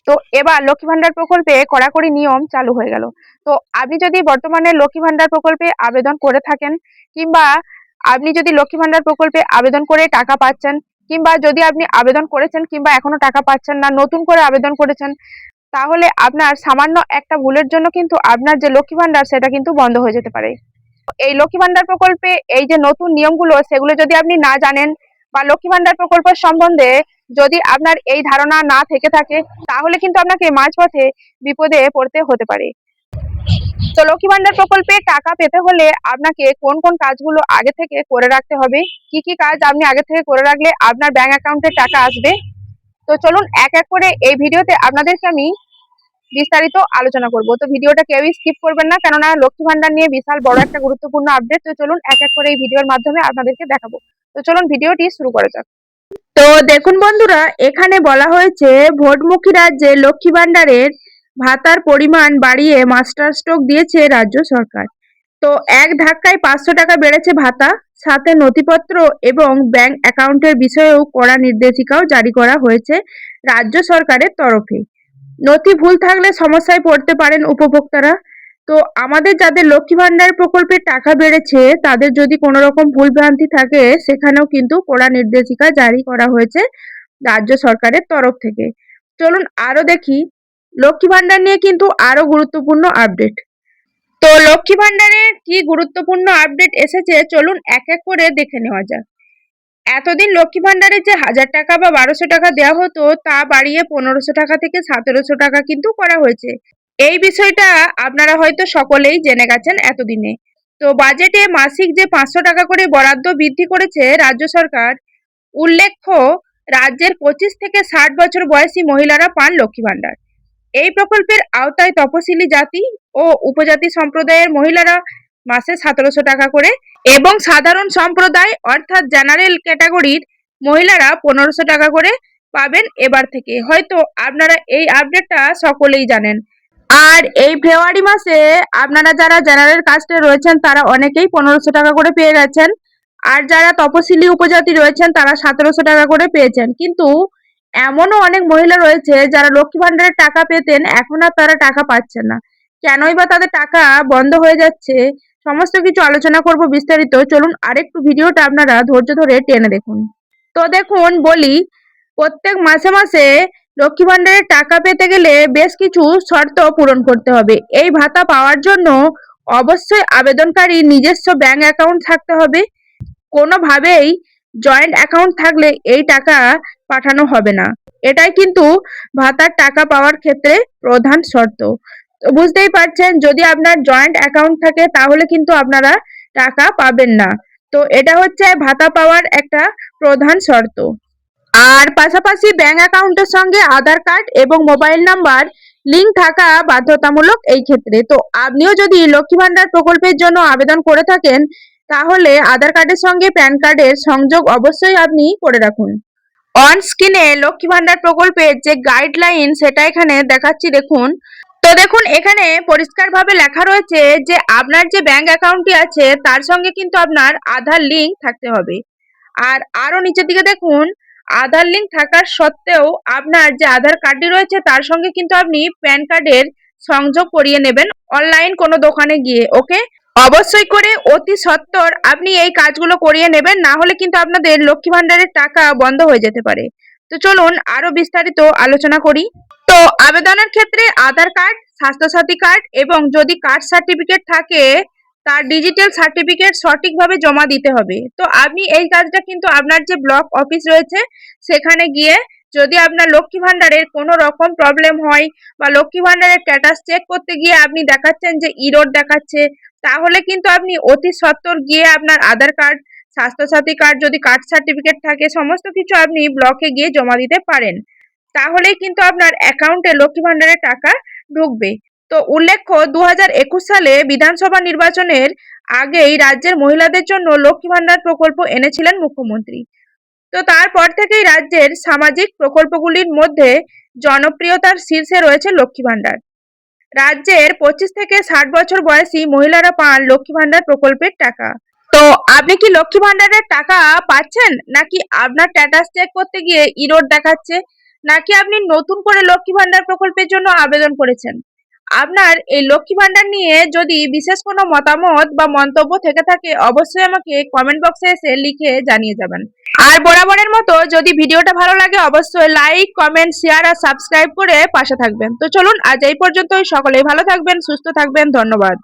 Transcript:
তো এবার লক্ষ্মী ভান্ডার প্রকল্পে কড়াকড়ি নিয়ম চালু হয়ে গেল। তো আপনি যদি বর্তমানে লক্ষ্মী ভান্ডার প্রকল্পে আবেদন করে থাকেন, কিংবা আপনি যদি লক্ষ্মী ভান্ডার প্রকল্পে আবেদন করে টাকা পাচ্ছেন, কিংবা যদি আপনি আবেদন করেছেন কিন্তু এখনো টাকা পাচ্ছেন না, নতুন করে আবেদন করেছেন, তাহলে আপনার সামান্য একটা ভুলের জন্য কিন্তু আপনার যে লক্ষ্মী ভান্ডার সেটা কিন্তু বন্ধ হয়ে যেতে পারে। এই লক্ষ্মী ভান্ডার প্রকল্পে এই যে নতুন নিয়মগুলো সেগুলো যদি আপনি না জানেন, বা লক্ষ্মী ভান্ডার প্রকল্প সম্বন্ধে যদি আপনার এই ধারণা না থেকে থাকে, তাহলে কিন্তু আপনাকে মাঝপথে বিপদে পড়তে হতে পারে। তো লক্ষ্মী ভান্ডার প্রকল্পে টাকা পেতে হলে আপনাকে কোন কোন কাজগুলো আগে থেকে করে রাখতে হবে, কি কি কাজ আপনি আগে থেকে করে রাখলে আপনার ব্যাংক অ্যাকাউন্টে টাকা আসবে, তো চলুন এক এক করে এই ভিডিওতে আপনাদেরকে আমি বিস্তারিত আলোচনা করব। তো ভিডিওটা কেউই স্কিপ করবেন না, কেননা লক্ষ্মী ভান্ডার নিয়ে বিশাল বড় একটা গুরুত্বপূর্ণ আপডেট। তো চলুন এক এক করে এই ভিডিওর মাধ্যমে আপনাদেরকে দেখাবো। তো চলুন ভিডিওটি শুরু করা যাক। তো দেখুন বন্ধুরা, এখানে বলা হয়েছে ভোটমুখী রাজ্যে লক্ষ্মী ভান্ডারের ভাতার পরিমাণ বাড়িয়ে মাস্টার স্ট্রোক দিয়েছে রাজ্য সরকার। তো এক ধাক্কায় 500 টাকা বেড়েছে ভাতা, সাথে নথিপত্র এবং ব্যাংক অ্যাকাউন্টের বিষয়েও কড়া নির্দেশিকাও জারি করা হয়েছে রাজ্য সরকারের তরফে। নথি ভুল থাকলে সমস্যায় পড়তে পারেন উপভোক্তারা। তো আমাদের যাদের লক্ষ্মী ভান্ডার প্রকল্পের টাকা বেড়েছে, তাদের যদি কোনো রকম ভুল ভ্রান্তি থাকে, সেখানেও কিন্তু কড়া নির্দেশিকা জারি করা হয়েছে রাজ্য সরকারের তরফ থেকে। চলুন আরো দেখি লক্ষ্মী ভান্ডার নিয়ে কিন্তু আরো গুরুত্বপূর্ণ আপডেট। তো লক্ষ্মী ভান্ডারের কি গুরুত্বপূর্ণ আপডেট এসেছে, চলুন এক এক করে দেখে নেওয়া যাক। এতদিন লক্ষ্মী ভান্ডারে যে 1000 টাকা বা 1200 টাকা দেওয়া হতো, তা বাড়িয়ে 1500 টাকা থেকে 1700 টাকা কিন্তু করা হয়েছে। এই বিষয়টা আপনারা হয়তো সকলেই জেনে গেছেন এতদিনে। তো বাজেটে মাসিক যে 500 টাকা করে বরাদ্দ বৃদ্ধি করেছে রাজ্য সরকার। উল্লেখ্য, রাজ্যের 25 থেকে 60 বছর বয়সী মহিলারা পান লক্ষ্মী ভান্ডার। এই প্রকল্পের আওতায় তপশিলি জাতি ও উপজাতি সম্প্রদায়ের মহিলারা মাসে 1700 টাকা করে, এবং সাধারণ সম্প্রদায় অর্থাৎ জেনারেল ক্যাটাগরির মহিলারা 1500 টাকা করে পাবেন এবার থেকে। হয়তো আপনারা এই আপডেটটা সকলেই জানেন। আর এই ফেব্রুয়ারি মাসে আপনারা যারা জেনারেল কাস্টে রয়েছেন তারা অনেকেই 1500 টাকা করে পেয়ে গেছেন, আর যারা তপশিলি উপজাতি রয়েছেন তারা 1700 টাকা করে পেয়েছেন। কিন্তু এমনও অনেক মহিলা রয়েছে যারা লক্ষ্মী ভান্ডারের টাকা পেতেন, এখন আর তারা টাকা পাচ্ছেন না। কেনই বা তাদের টাকা বন্ধ হয়ে যাচ্ছে, সমস্ত কিছু আলোচনা করব বিস্তারিত। চলুন আরেকটু ভিডিওটা আপনারা ধৈর্য ধরে টেনে দেখুন। তো দেখুন বলি, প্রত্যেক মাসে মাসে লক্ষ্মী ভান্ডারের টাকা পেতে গেলে বেশ কিছু শর্ত পূরণ করতে হবে। এই ভাতা পাওয়ার জন্য অবশ্যই আবেদনকারী নিজস্ব ব্যাংক অ্যাকাউন্ট থাকতে হবে। কোনোভাবেই জয়েন্ট অ্যাকাউন্ট থাকলে এই টাকা পাঠানো হবে না। এটাই কিন্তু ভাতার টাকা পাওয়ার ক্ষেত্রে প্রধান শর্ত। তো বুঝতেই পারছেন, যদি আপনার জয়েন্ট অ্যাকাউন্ট থাকে তাহলে কিন্তু আপনারা টাকা পাবেন না। তো এটা হচ্ছে ভাতা পাওয়ার একটা প্রধান শর্ত। আর পাশাপাশি ব্যাংক অ্যাকাউন্টের সঙ্গে আধার কার্ড এবং মোবাইল নাম্বার লিঙ্ক থাকা বাধ্যতামূলক এই ক্ষেত্রে। তো আপনিও যদি লক্ষ্মী ভান্ডার প্রকল্পের জন্য আবেদন করে থাকেন, তাহলে আধার কার্ডের সঙ্গে প্যান কার্ডের সংযোগ অবশ্যই আপনি করে রাখুন। অন স্ক্রিনে লক্ষ্মী ভান্ডার প্রকল্পের যে গাইডলাইন সেটা এখানে দেখাচ্ছি, দেখুন। তো দেখুন এখানে পরিষ্কারভাবে লেখা রয়েছে যে আপনার যে ব্যাংক অ্যাকাউন্টটি আছে তার সঙ্গে কিন্তু আপনার আধার লিঙ্ক থাকতে হবে। আর আরো নিচের দিকে দেখুন, আধার লিঙ্ক থাকার সত্ত্বেও আপনার যে আধার কার্ডটি রয়েছে তার সঙ্গে কিন্তু আপনি প্যান কার্ডের সংযোগ করিয়ে নেবেন অনলাইন কোনো দোকানে গিয়ে। ওকে, অবশ্যই করে অতি সত্বর আপনি এই কাজগুলো করিয়ে নেবেন, না হলে কিন্তু আপনাদের লক্ষ্মী ভান্ডারের টাকা বন্ধ হয়ে যেতে পারে। তো চলুন আরো বিস্তারিত আলোচনা করি। তো আবেদনের ক্ষেত্রে আধার কার্ড, স্বাস্থ্যসাথী কার্ড এবং যদি কাস্ট সার্টিফিকেট থাকে তার ডিজিটাল সার্টিফিকেট সঠিকভাবে জমা দিতে হবে। তো আপনি এই কাজটা কিন্তু আপনার যে ব্লক অফিস রয়েছে সেখানে গিয়ে, যদি আপনার লক্ষ্মী ভান্ডারের কোনো রকম প্রবলেম হয় বা লক্ষ্মী ভান্ডারের স্ট্যাটাস চেক করতে গিয়ে আপনি দেখাচ্ছেন যে ইরোড দেখাচ্ছে, তাহলে কিন্তু আপনি অতি সত্বর গিয়ে আপনার আধার কার্ড, স্বাস্থ্যসাথী কার্ড, যদি কাস্ট সার্টিফিকেট থাকে, সমস্ত কিছু আপনি ব্লকে গিয়ে জমা দিতে পারেন। তাহলেই কিন্তু আপনার অ্যাকাউন্টে লক্ষ্মী ভান্ডারের টাকা ঢুকবে। তো উল্লেখ্য, 2021 সালে বিধানসভা নির্বাচনের আগেই রাজ্যের মহিলাদের জন্য লক্ষ্মী ভান্ডার প্রকল্প এনেছিলেন মুখ্যমন্ত্রী। তো তারপর থেকেই রাজ্যের সামাজিক প্রকল্পগুলির মধ্যে জনপ্রিয়তার শীর্ষে রয়েছে লক্ষ্মী ভান্ডার। রাজ্যের 25 থেকে 60 বছর বয়সী মহিলারা পান লক্ষ্মী ভান্ডার প্রকল্পের টাকা। তো আপনি কি লক্ষ্মী ভান্ডারের টাকা পাচ্ছেন, নাকি আপনার স্ট্যাটাস চেক করতে গিয়ে ইরোড দেখাচ্ছে? নাকি আপনি নতুন করে লক্ষ্মী ভান্ডার প্রকল্পের জন্য আবেদন করেছেন? আপনার এই লক্ষ্মী ভান্ডার নিয়ে যদি বিশেষ কোনো মতামত বা মন্তব্য থেকে থাকে, অবশ্যই আমাকে কমেন্ট বক্সে এসে লিখে জানিয়ে যাবেন। আর বরাবরের মতো যদি ভিডিওটা ভালো লাগে, অবশ্যই লাইক, কমেন্ট, শেয়ার আর সাবস্ক্রাইব করে পাশে থাকবেন। তো চলুন আজ এই পর্যন্তই। সকলেই ভালো থাকবেন, সুস্থ থাকবেন। ধন্যবাদ।